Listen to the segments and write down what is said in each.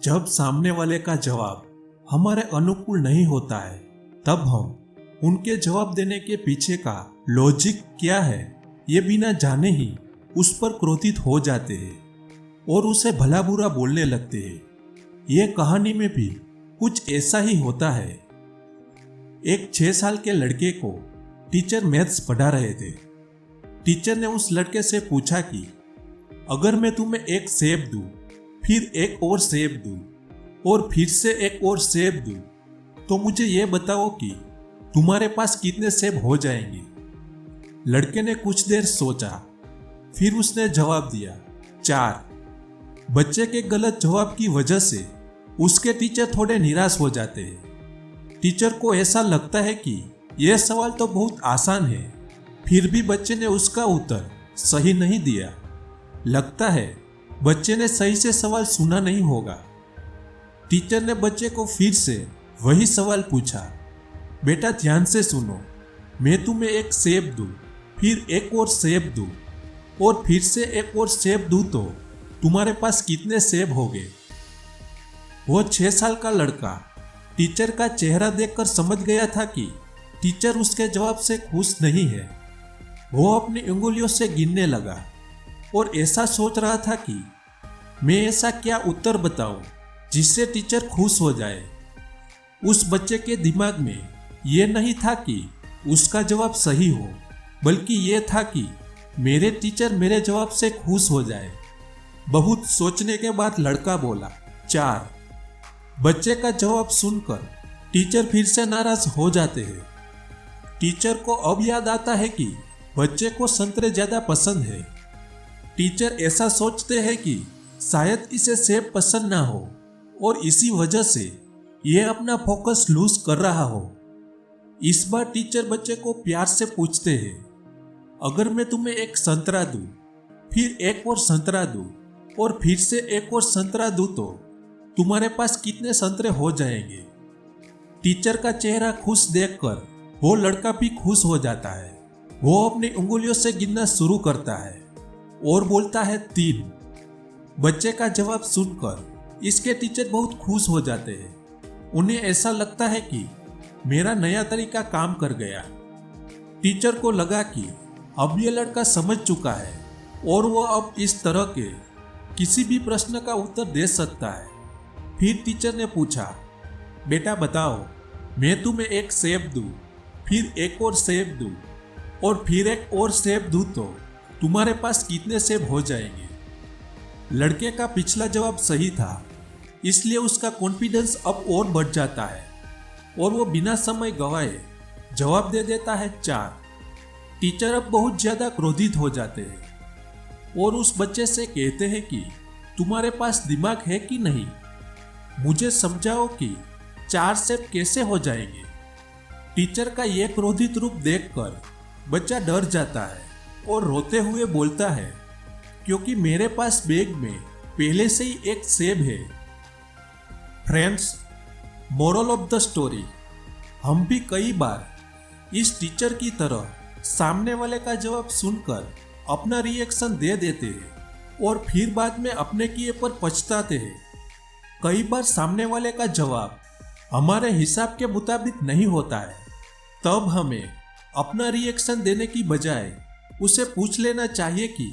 जब सामने वाले का जवाब हमारे अनुकूल नहीं होता है, तब हम उनके जवाब देने के पीछे का लॉजिक क्या है ये बिना जाने ही उस पर क्रोधित हो जाते हैं और उसे भला बुरा बोलने लगते हैं। ये कहानी में भी कुछ ऐसा ही होता है। एक 6 साल के लड़के को टीचर मैथ्स पढ़ा रहे थे। टीचर ने उस लड़के से पूछा कि अगर मैं तुम्हें एक सेब दूं, फिर एक और सेब दूं और फिर से एक और सेब दूं, तो मुझे यह बताओ कि तुम्हारे पास कितने सेब हो जाएंगे। लड़के ने कुछ देर सोचा, फिर उसने जवाब दिया 4। बच्चे के गलत जवाब की वजह से उसके टीचर थोड़े निराश हो जाते हैं। टीचर को ऐसा लगता है कि यह सवाल तो बहुत आसान है, फिर भी बच्चे ने उसका उत्तर सही नहीं दिया। लगता है बच्चे ने सही से सवाल सुना नहीं होगा। टीचर ने बच्चे को फिर से वही सवाल पूछा, बेटा ध्यान से सुनो, मैं तुम्हें एक सेब दूं, फिर एक और सेब दूं और फिर से एक और सेब दूं, तो तुम्हारे पास कितने सेब होंगे। वो 6 साल का लड़का टीचर का चेहरा देखकर समझ गया था कि टीचर उसके जवाब से खुश नहीं है। वो अपनी उंगलियों से गिनने लगा और ऐसा सोच रहा था कि मैं ऐसा क्या उत्तर बताऊं जिससे टीचर खुश हो जाए। उस बच्चे के दिमाग में यह नहीं था कि उसका जवाब सही हो, बल्कि यह था कि मेरे टीचर मेरे जवाब से खुश हो जाए। बहुत सोचने के बाद लड़का बोला 4। बच्चे का जवाब सुनकर टीचर फिर से नाराज हो जाते हैं। टीचर को अब याद आता है कि बच्चे को संतरे ज्यादा पसंद है। टीचर ऐसा सोचते हैं कि शायद इसे सेब पसंद ना हो और इसी वजह से यह अपना फोकस लूज कर रहा हो। इस बार टीचर बच्चे को प्यार से पूछते हैं, अगर मैं तुम्हें एक संतरा दूं, फिर एक और संतरा दूं और फिर से एक और संतरा दूं, तो तुम्हारे पास कितने संतरे हो जाएंगे। टीचर का चेहरा खुश देखकर वो लड़का भी खुश हो जाता है। वो अपनी उंगलियों से गिनना शुरू करता है और बोलता है 3। बच्चे का जवाब सुनकर इसके टीचर बहुत खुश हो जाते हैं। उन्हें ऐसा लगता है कि मेरा नया तरीका काम कर गया। टीचर को लगा कि अब यह लड़का समझ चुका है और वो अब इस तरह के किसी भी प्रश्न का उत्तर दे सकता है। फिर टीचर ने पूछा, बेटा बताओ, मैं तुम्हें एक सेब दूं, फिर एक और सेब दूं और फिर एक और सेब दूं, तो तुम्हारे पास कितने सेब हो जाएंगे। लड़के का पिछला जवाब सही था, इसलिए उसका कॉन्फिडेंस अब और बढ़ जाता है और वो बिना समय गवाए जवाब दे देता है 4। टीचर अब बहुत ज्यादा क्रोधित हो जाते हैं और उस बच्चे से कहते हैं कि तुम्हारे पास दिमाग है कि नहीं, मुझे समझाओ कि 4 सेब कैसे हो जाएंगे। टीचर का यह क्रोधित रूप देखकर बच्चा डर जाता है और रोते हुए बोलता है, क्योंकि मेरे पास बैग में पहले से ही एक सेब है। Friends, moral of the story, हम भी कई बार इस टीचर की तरह सामने वाले का जवाब सुनकर अपना रिएक्शन दे देते हैं और फिर बाद में अपने किए पर पछताते हैं। कई बार सामने वाले का जवाब हमारे हिसाब के मुताबिक नहीं होता है, तब हमें अपना रिएक्शन देने की बजाय उसे पूछ लेना चाहिए कि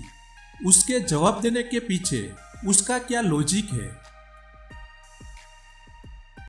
उसके जवाब देने के पीछे उसका क्या लॉजिक है।